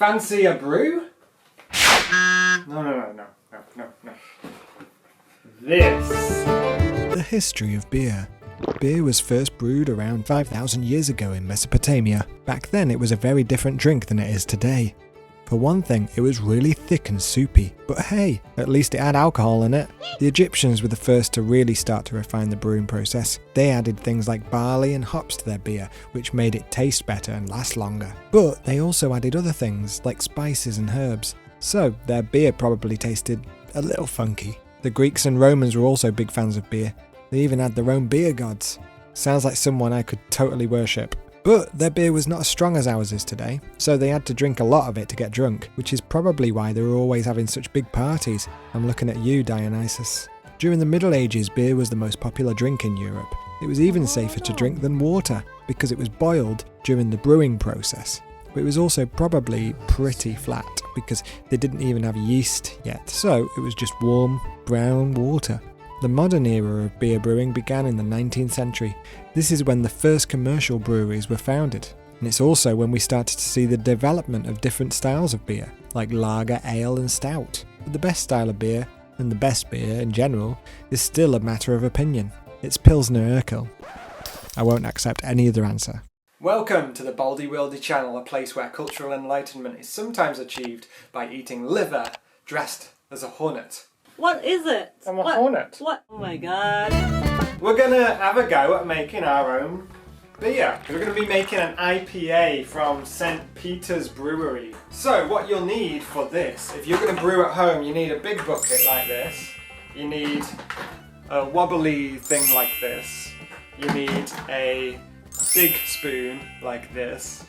Fancy a brew? No. This. The history of beer. Beer was first brewed around 5,000 years ago in Mesopotamia. Back then it was a very different drink than it is today. For one thing, it was really thick and soupy, but hey, at least it had alcohol in it. The Egyptians were the first to really start to refine the brewing process. They added things like barley and hops to their beer, which made it taste better and last longer. But they also added other things like spices and herbs, so their beer probably tasted a little funky. The Greeks and Romans were also big fans of beer. They even had their own beer gods. Sounds like someone I could totally worship. But their beer was not as strong as ours is today, so they had to drink a lot of it to get drunk, which is probably why they were always having such big parties. I'm looking at you, Dionysus. During the Middle Ages, beer was the most popular drink in Europe. It was even safer to drink than water, because it was boiled during the brewing process. But it was also probably pretty flat, because they didn't even have yeast yet, so it was just warm, brown water. The modern era of beer brewing began in the 19th century. This is when the first commercial breweries were founded, and it's also when we started to see the development of different styles of beer, like lager, ale and stout. But the best style of beer, and the best beer in general, is still a matter of opinion. It's Pilsner Urquell. I won't accept any other answer. Welcome to the Baldy Wildy channel, a place where cultural enlightenment is sometimes achieved by eating liver dressed as a hornet. What is it? I'm a hornet. What? Oh my god. We're gonna have a go at making our own beer. We're gonna be making an IPA from St. Peter's Brewery. So what you'll need for this, if you're gonna brew at home, you need a big bucket like this. You need a wobbly thing like this. You need a big spoon like this.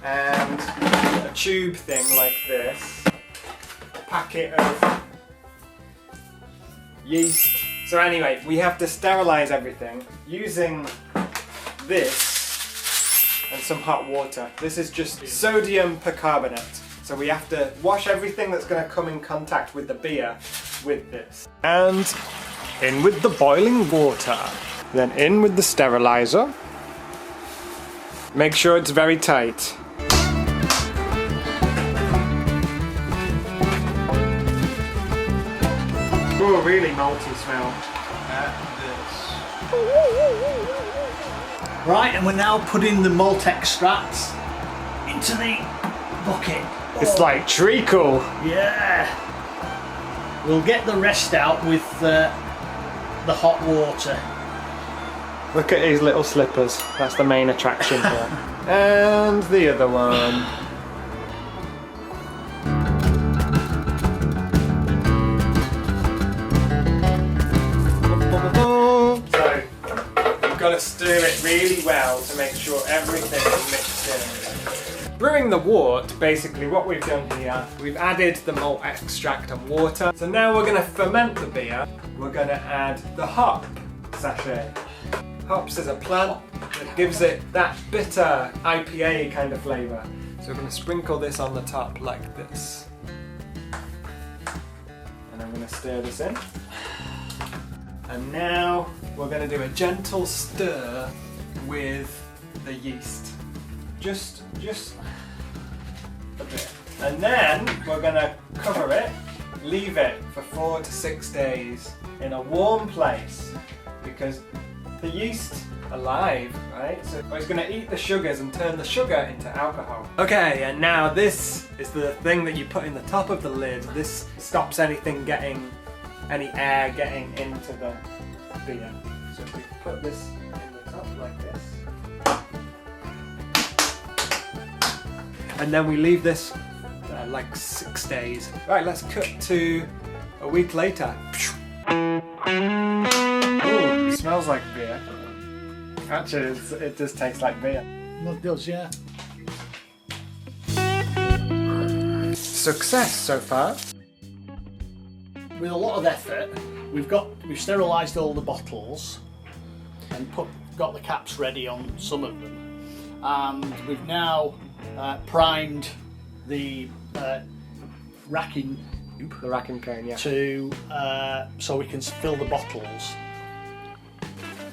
And a tube thing like this. A packet of yeast. So anyway, we have to sterilize everything using this and some hot water. This is just sodium percarbonate. So we have to wash everything that's going to come in contact with the beer with this. And in with the boiling water. Then in with the sterilizer. Make sure it's very tight. Oh, really malty smell. Right, and we're now putting the malt extracts into the bucket. It's like treacle. Yeah. We'll get the rest out with the hot water. Look at his little slippers. That's the main attraction here. And the other one. So, you've got to stir it really well to make sure everything is mixed in. Brewing the wort, basically what we've done here, we've added the malt extract and water. So now we're going to ferment the beer. We're going to add the hop sachet. Hops is a plant that gives it that bitter IPA kind of flavour. So we're going to sprinkle this on the top like this. And I'm going to stir this in. And now we're going to do a gentle stir with the yeast. Just a bit. And then we're going to cover it, leave it for 4 to 6 days in a warm place, because the yeast alive, right? So it's going to eat the sugars and turn the sugar into alcohol. Okay, and now this is the thing that you put in the top of the lid. This stops any air getting into the beer. So if we put this in the top like this. And then we leave this like 6 days. Right, let's cut to a week later. Ooh, it smells like beer. Actually, it does taste like beer. Well, it does, yeah. Success so far. With a lot of effort, we've sterilised all the bottles and got the caps ready on some of them, and we've now primed the racking The racking cone, yeah. to so we can fill the bottles.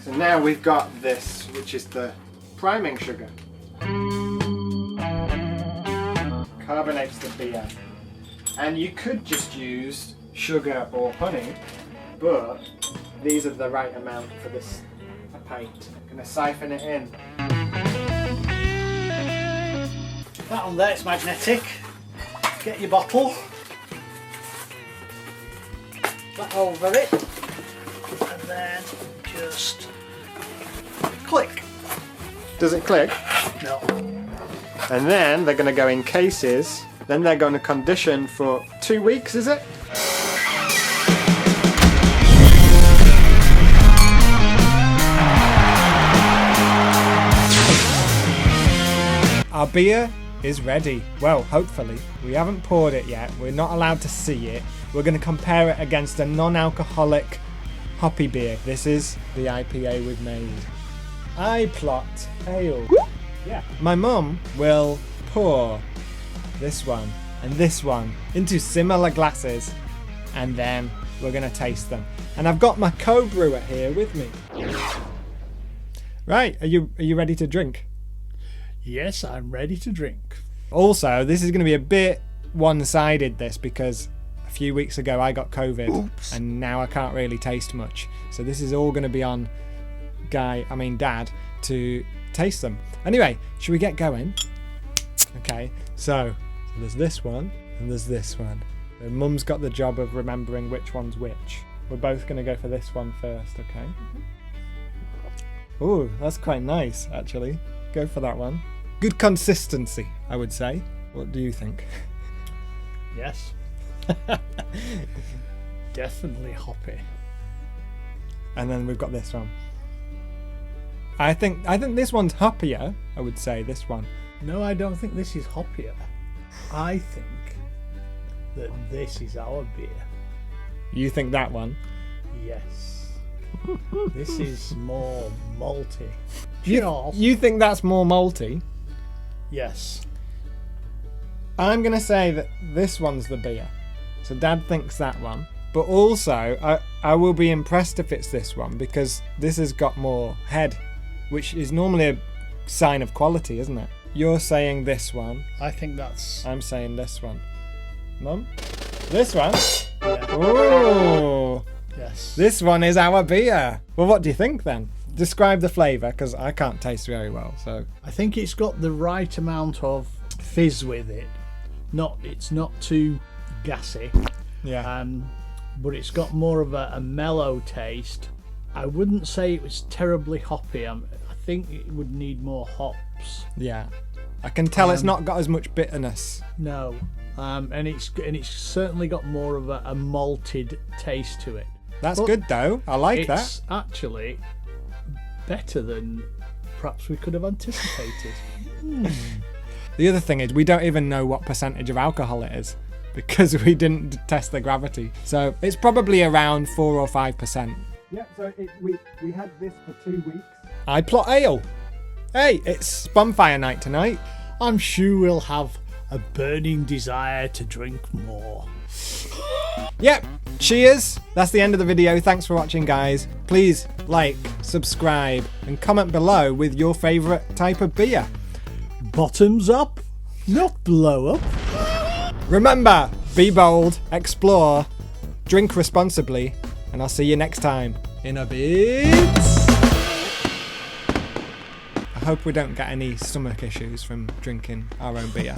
So now we've got this, which is the priming sugar. carbonates the beer. And you could just use sugar or honey, but these are the right amount for this pint. I'm going to siphon it in. That one there is magnetic. Get your bottle. That over it. And then just click. Does it click? No. And then they're going to go in cases. Then they're going to condition for 2 weeks, is it? Our beer is ready. Well, hopefully. We haven't poured it yet. We're not allowed to see it. We're going to compare it against a non-alcoholic hoppy beer. This is the IPA we've made. I plot ale. Yeah. My mum will pour this one and this one into similar glasses, and then we're going to taste them. And I've got my co-brewer here with me. Right, are you ready to drink? Yes, I'm ready to drink. Also, this is going to be a bit one-sided, this, because a few weeks ago I got COVID. Oops. And now I can't really taste much. So this is all going to be on Dad to taste them. Anyway, should we get going? Okay, so there's this one and there's this one. So Mum's got the job of remembering which one's which. We're both going to go for this one first, okay? Ooh, that's quite nice, actually. Go for that one. Good consistency, I would say. What do you think? Yes. Definitely hoppy. And then we've got this one. I think this one's hoppier, I would say, this one. No, I don't think this is hoppier. I think that this is our beer. You think that one? Yes. This is more malty. You think that's more malty? Yes. I'm going to say that this one's the beer. So Dad thinks that one. But also, I will be impressed if it's this one, because this has got more head, which is normally a sign of quality, isn't it? You're saying this one. I think that's... I'm saying this one. Mum? This one? Yeah. Ooh! Yes. This one is our beer. Well, what do you think then? Describe the flavour, because I can't taste very well, so... I think it's got the right amount of fizz with it. It's not too gassy. Yeah. But it's got more of a mellow taste. I wouldn't say it was terribly hoppy. I think it would need more hops. Yeah. I can tell it's not got as much bitterness. No. And it's certainly got more of a malted taste to it. That's But good though. I like that. It's actually better than perhaps we could have anticipated. The other thing is we don't even know what percentage of alcohol it is because we didn't test the gravity. So it's probably around 4 or 5%. Yeah, so we had this for 2 weeks. I plot ale. Hey, it's bonfire night tonight. I'm sure we'll have a burning desire to drink more. Yep, cheers. That's the end of the video. Thanks for watching, guys. Please like, subscribe, and comment below with your favourite type of beer. Bottoms up, not blow up. Remember, be bold, explore, drink responsibly, and I'll see you next time in a bit. I hope we don't get any stomach issues from drinking our own beer.